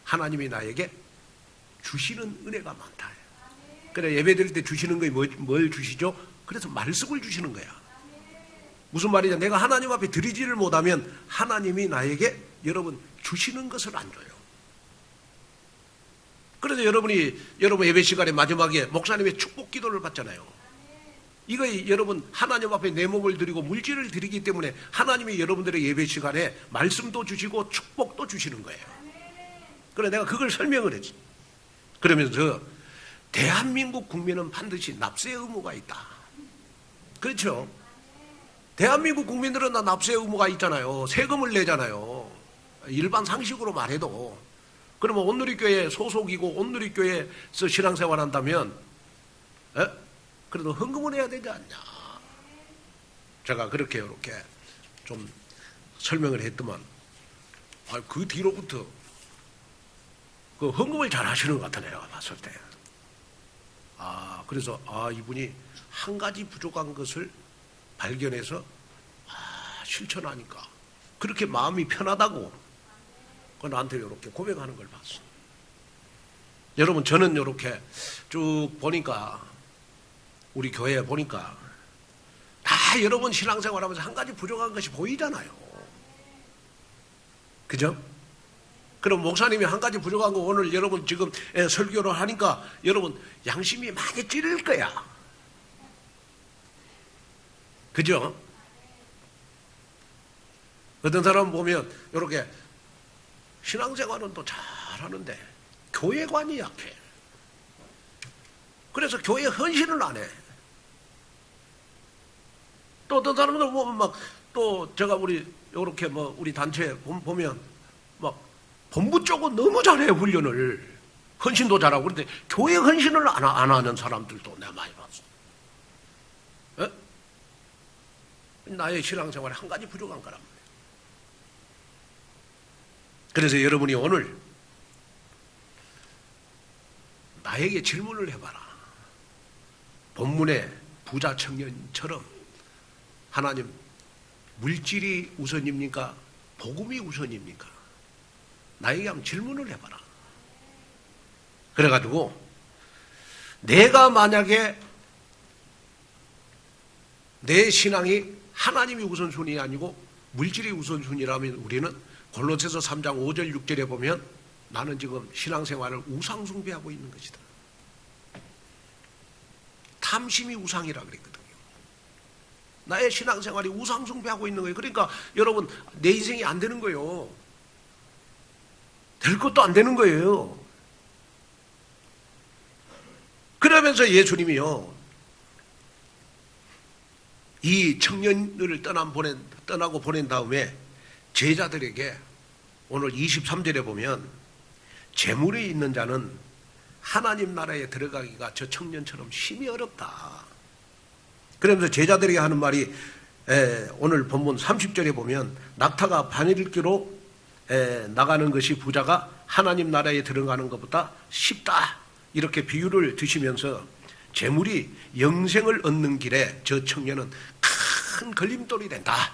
하나님이 나에게 주시는 은혜가 많다. 그래 예배 드릴 때 주시는 거에 뭘 주시죠? 그래서 말씀을 주시는 거야. 무슨 말이냐? 내가 하나님 앞에 드리지를 못하면 하나님이 나에게 여러분 주시는 것을 안 줘요. 그래서 여러분 예배 시간에 마지막에 목사님의 축복 기도를 받잖아요. 이거 여러분 하나님 앞에 내 몸을 드리고 물질을 드리기 때문에 하나님이 여러분들의 예배 시간에 말씀도 주시고 축복도 주시는 거예요. 그래 내가 그걸 설명을 했지. 그러면서 대한민국 국민은 반드시 납세 의무가 있다. 그렇죠? 대한민국 국민들은 다 납세 의무가 있잖아요. 세금을 내잖아요. 일반 상식으로 말해도. 그러면 온누리교회 소속이고 온누리교회에서 신앙생활 한다면 그래도 헌금을 해야 되지 않냐. 제가 그렇게 이렇게 좀 설명을 했더만 그 뒤로부터 그 헌금을 잘 하시는 것 같아. 내가 봤을 때. 그래서 이분이 한 가지 부족한 것을 발견해서 실천하니까 그렇게 마음이 편하다고 나한테 이렇게 고백하는 걸 봤어. 여러분 저는 이렇게 쭉 보니까 우리 교회에 보니까 다 여러분 신앙생활하면서 한 가지 부족한 것이 보이잖아요. 그죠? 그럼 목사님이 한 가지 부족한 거 오늘 여러분 지금 설교를 하니까 여러분 양심이 많이 찔릴 거야. 그죠? 어떤 사람 보면 이렇게 신앙생활은 또 잘하는데 교회관이 약해. 그래서 교회 헌신을 안 해. 또 어떤 사람들 보면 또 제가 이렇게 우리 단체에 보면 본부 쪽은 너무 잘해 훈련을. 헌신도 잘하고. 그런데 교회 헌신을 안 하는 사람들도 내가 많이 봤어. 나의 신앙생활에 한 가지 부족한 거란 말이에요. 그래서 여러분이 오늘 나에게 질문을 해봐라. 본문의 부자 청년처럼 하나님, 물질이 우선입니까? 복음이 우선입니까? 나에게 한번 질문을 해봐라. 그래가지고 내가 만약에 내 신앙이 하나님이 우선순위 아니고 물질이 우선순위라면 우리는 골로새서 3장 5절 6절에 보면 나는 지금 신앙생활을 우상숭배하고 있는 것이다. 탐심이 우상이라 그랬거든요. 나의 신앙생활이 우상숭배하고 있는 거예요. 그러니까 여러분, 내 인생이 안 되는 거예요. 될 것도 안 되는 거예요. 그러면서 예수님이요, 이 청년을 떠나고 보낸 다음에 제자들에게 오늘 23절에 보면 재물이 있는 자는 하나님 나라에 들어가기가 저 청년처럼 심히 어렵다. 그러면서 제자들에게 하는 말이 오늘 본문 30절에 보면 낙타가 바늘기로 나가는 것이 부자가 하나님 나라에 들어가는 것보다 쉽다. 이렇게 비유를 드시면서 재물이 영생을 얻는 길에 저 청년은 큰 걸림돌이 된다.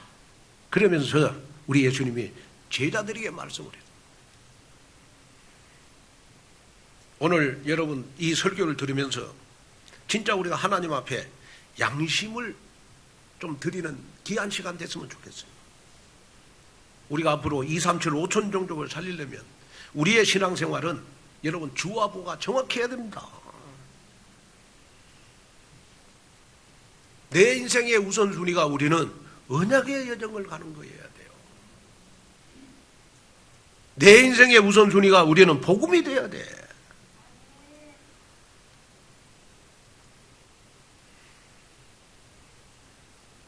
그러면서 우리 예수님이 제자들에게 말씀을 해요. 오늘 여러분 이 설교를 들으면서 진짜 우리가 하나님 앞에 양심을 좀 드리는 귀한 시간 됐으면 좋겠어요. 우리가 앞으로 2, 3, 7, 5천 종족을 살리려면 우리의 신앙생활은 여러분 주와 보가 정확해야 됩니다. 내 인생의 우선순위가 우리는 언약의 여정을 가는 거여야 돼요. 내 인생의 우선순위가 우리는 복음이 돼야 돼.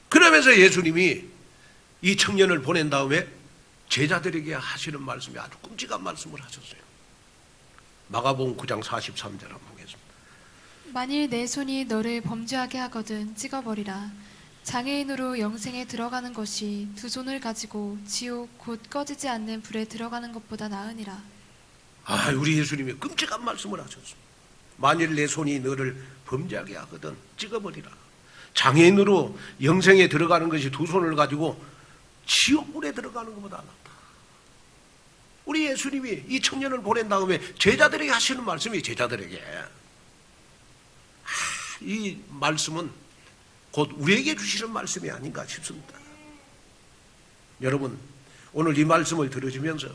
그러면서 예수님이 이 청년을 보낸 다음에 제자들에게 하시는 말씀이 아주 끔찍한 말씀을 하셨어요. 마가복음 9장 43절 한번 보겠습니다. 만일 내 손이 너를 범죄하게 하거든 찍어버리라. 장애인으로 영생에 들어가는 것이 두 손을 가지고 지옥 곧 꺼지지 않는 불에 들어가는 것보다 나으니라. 우리 예수님이 끔찍한 말씀을 하셨습니다. 만일 내 손이 너를 범죄하게 하거든 찍어버리라. 장애인으로 영생에 들어가는 것이 두 손을 가지고 지옥불에 들어가는 것보다 낫다. 우리 예수님이 이 청년을 보낸 다음에 제자들에게 하시는 말씀이 제자들에게 이 말씀은 곧 우리에게 주시는 말씀이 아닌가 싶습니다. 여러분 오늘 이 말씀을 들으시면서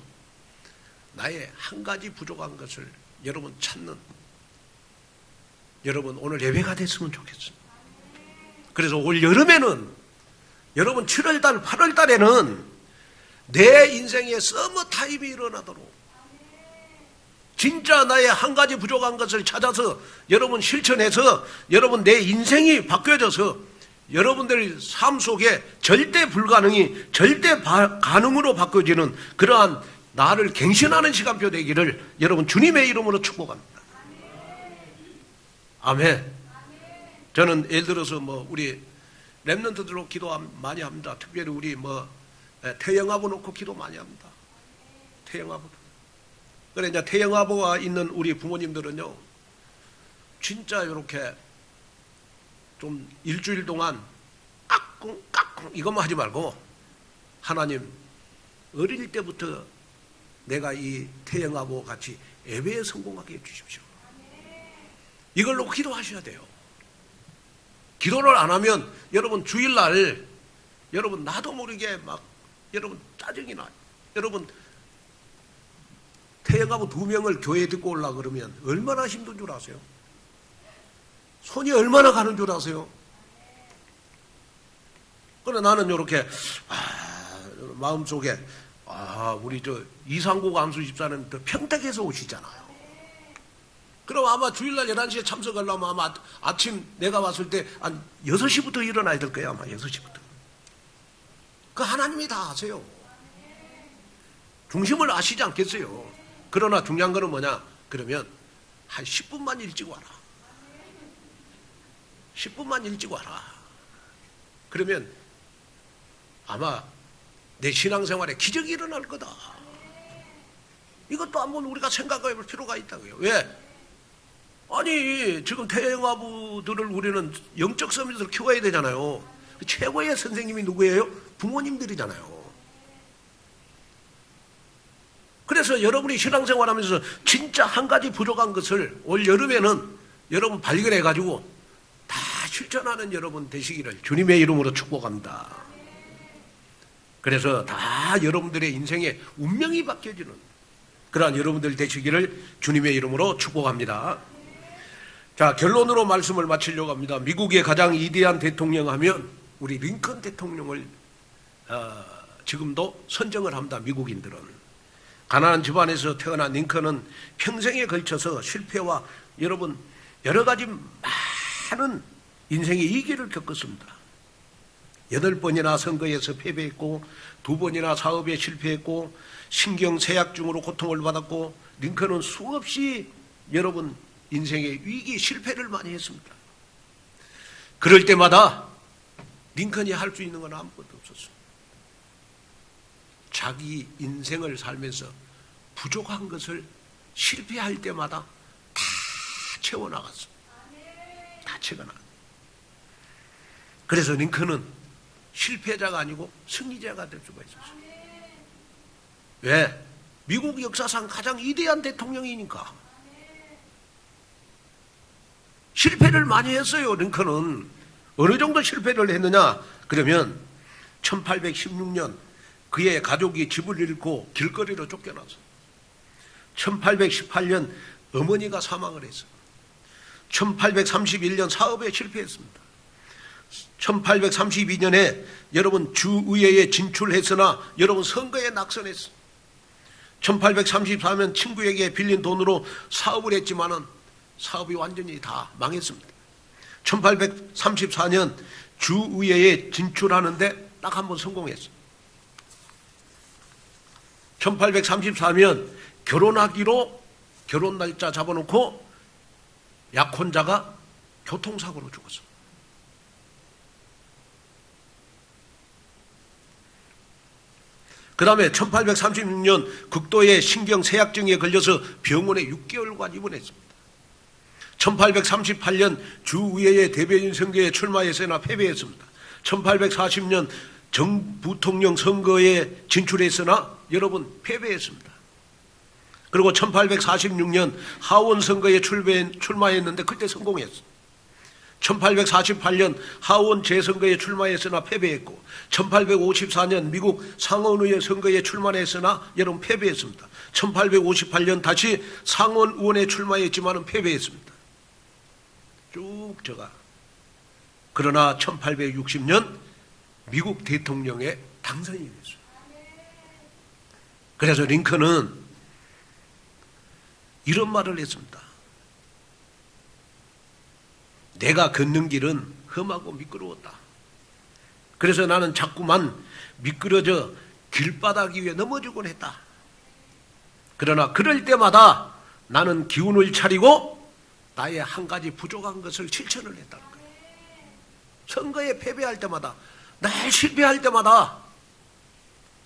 나의 한 가지 부족한 것을 여러분 찾는 여러분 오늘 예배가 됐으면 좋겠습니다. 그래서 올 여름에는 여러분 7월달 8월달에는 내 인생에 서머타임이 일어나도록 진짜 나의 한 가지 부족한 것을 찾아서 여러분 실천해서 여러분 내 인생이 바뀌어져서 여러분들 삶 속에 절대 불가능이 절대 가능으로 바뀌어지는 그러한 나를 갱신하는 시간표 되기를 여러분 주님의 이름으로 축복합니다. 아멘. 저는 예를 들어서 우리 렘넌트들로 기도 많이 합니다. 특별히 우리 태영아부 놓고 기도 많이 합니다. 태영아부. 그래 이제 태영아부가 있는 우리 부모님들은요, 진짜 이렇게 좀 일주일 동안 까꿍 이것만 하지 말고 하나님 어릴 때부터 내가 이 태영아부 같이 예배에 성공하게 해주십시오. 이걸로 기도하셔야 돼요. 기도를 안 하면 여러분 주일날 여러분 나도 모르게 여러분 짜증이 나요. 여러분 태영아부 2명을 교회에 듣고 올라 그러면 얼마나 힘든 줄 아세요? 손이 얼마나 가는 줄 아세요? 그래 나는 이렇게 마음속에 우리 이상국 안수 집사는 평택에서 오시잖아요. 그럼 아마 주일날 11시에 참석하려면 아마 아침 내가 왔을 때 한 6시부터 일어나야 될 거예요. 아마 6시부터. 그 하나님이 다 아세요. 중심을 아시지 않겠어요. 그러나 중요한 거는 뭐냐? 그러면 한 10분만 일찍 와라. 10분만 일찍 와라. 그러면 아마 내 신앙생활에 기적이 일어날 거다. 이것도 한번 우리가 생각해 볼 필요가 있다고요. 왜? 아니 지금 태영아부들을 우리는 영적 서밋으로 키워야 되잖아요. 최고의 선생님이 누구예요? 부모님들이잖아요. 그래서 여러분이 신앙생활하면서 진짜 한 가지 부족한 것을 올 여름에는 여러분 발견해 가지고 다 실천하는 여러분 되시기를 주님의 이름으로 축복합니다. 그래서 다 여러분들의 인생에 운명이 바뀌어지는 그러한 여러분들 되시기를 주님의 이름으로 축복합니다. 자, 결론으로 말씀을 마치려고 합니다. 미국의 가장 위대한 대통령 하면 우리 링컨 대통령을 지금도 선정을 합니다. 미국인들은. 가난한 집안에서 태어난 링컨은 평생에 걸쳐서 실패와 여러분 여러 가지 많은 인생의 위기를 겪었습니다. 8번이나 선거에서 패배했고 2번이나 사업에 실패했고 신경쇠약증으로 고통을 받았고 링컨은 수없이 여러분 인생의 위기 실패를 많이 했습니다. 그럴 때마다 링컨이 할 수 있는 건 아무것도 없었습니다. 자기 인생을 살면서 부족한 것을 실패할 때마다 다 채워나갔습니다. 다 채워나갔습니다. 그래서 링컨은 실패자가 아니고 승리자가 될 수가 있었어요. 왜? 미국 역사상 가장 위대한 대통령이니까. 실패를 많이 했어요. 링컨은. 어느 정도 실패를 했느냐? 그러면 1816년 그의 가족이 집을 잃고 길거리로 쫓겨났어요. 1818년 어머니가 사망을 했어요. 1831년 사업에 실패했습니다. 1832년에 여러분 주의회에 진출했으나 여러분 선거에 낙선했어요. 1834년 친구에게 빌린 돈으로 사업을 했지만은 사업이 완전히 다 망했습니다. 1834년 주의회에 진출하는데 딱 한 번 성공했어요. 1834년 결혼하기로 결혼 날짜 잡아놓고 약혼자가 교통사고로 죽었어요. 그 다음에 1836년 극도의 신경쇠약증에 걸려서 병원에 6개월간 입원했습니다. 1838년 주의회의 대변인 선거에 출마했으나 패배했습니다. 1840년 정부통령 선거에 진출했으나 여러분 패배했습니다. 그리고 1846년 하원 선거에 출마했는데 그때 성공했어요. 1848년 하원 재선거에 출마했으나 패배했고 1854년 미국 상원의회 선거에 출마했으나 여러분 패배했습니다. 1858년 다시 상원의원에 출마했지만 패배했습니다. 쭉 저가. 그러나 1860년 미국 대통령에 당선이 됐어요. 그래서 링컨은 이런 말을 했습니다. 내가 걷는 길은 험하고 미끄러웠다. 그래서 나는 자꾸만 미끄러져 길바닥 위에 넘어지곤 했다. 그러나 그럴 때마다 나는 기운을 차리고 나의 한 가지 부족한 것을 실천을 했다는 거예요. 선거에 패배할 때마다, 날 실패할 때마다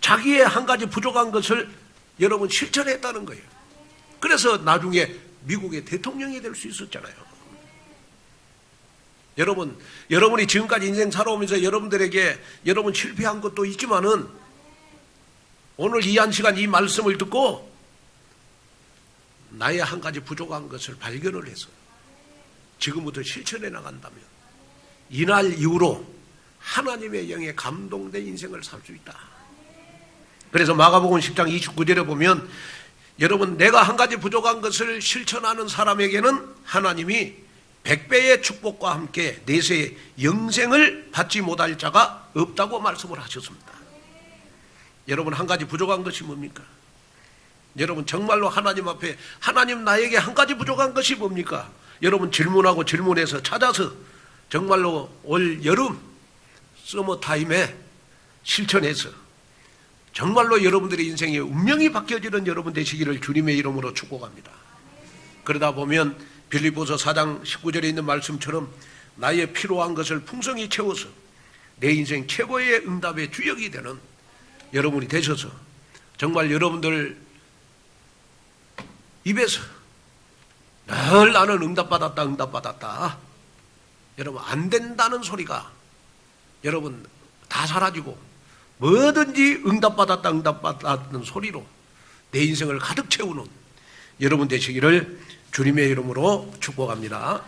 자기의 한 가지 부족한 것을 여러분 실천했다는 거예요. 그래서 나중에 미국의 대통령이 될 수 있었잖아요. 여러분이 지금까지 인생 살아오면서 여러분들에게 여러분 실패한 것도 있지만은 오늘 이 한 시간 이 말씀을 듣고 나의 한 가지 부족한 것을 발견을 해서 지금부터 실천해 나간다면 이날 이후로 하나님의 영에 감동된 인생을 살 수 있다. 그래서 마가복음 10장 29절에 보면 여러분 내가 한 가지 부족한 것을 실천하는 사람에게는 하나님이 100배의 축복과 함께 내세의 영생을 받지 못할 자가 없다고 말씀을 하셨습니다. 여러분 한 가지 부족한 것이 뭡니까? 여러분 정말로 하나님 앞에 하나님 나에게 한 가지 부족한 것이 뭡니까? 여러분 질문하고 질문해서 찾아서 정말로 올 여름 서머타임에 실천해서 정말로 여러분들의 인생의 운명이 바뀌어지는 여러분 되시기를 주님의 이름으로 축복합니다. 그러다 보면 빌립보서 4장 19절에 있는 말씀처럼 나의 필요한 것을 풍성히 채워서 내 인생 최고의 응답의 주역이 되는 여러분이 되셔서 정말 여러분들 입에서 늘 나는 응답받았다. 여러분 안 된다는 소리가 여러분 다 사라지고 뭐든지 응답받았다는 소리로 내 인생을 가득 채우는 여러분 되시기를 주님의 이름으로 축복합니다.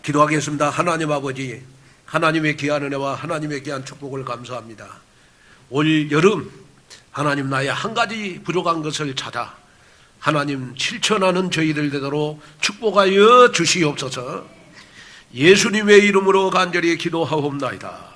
기도하겠습니다. 하나님 아버지, 하나님의 귀한 은혜와 하나님의 귀한 축복을 감사합니다. 올 여름 하나님 나의 한 가지 부족한 것을 찾아 하나님 실천하는 저희들 되도록 축복하여 주시옵소서. 예수님의 이름으로 간절히 기도하옵나이다.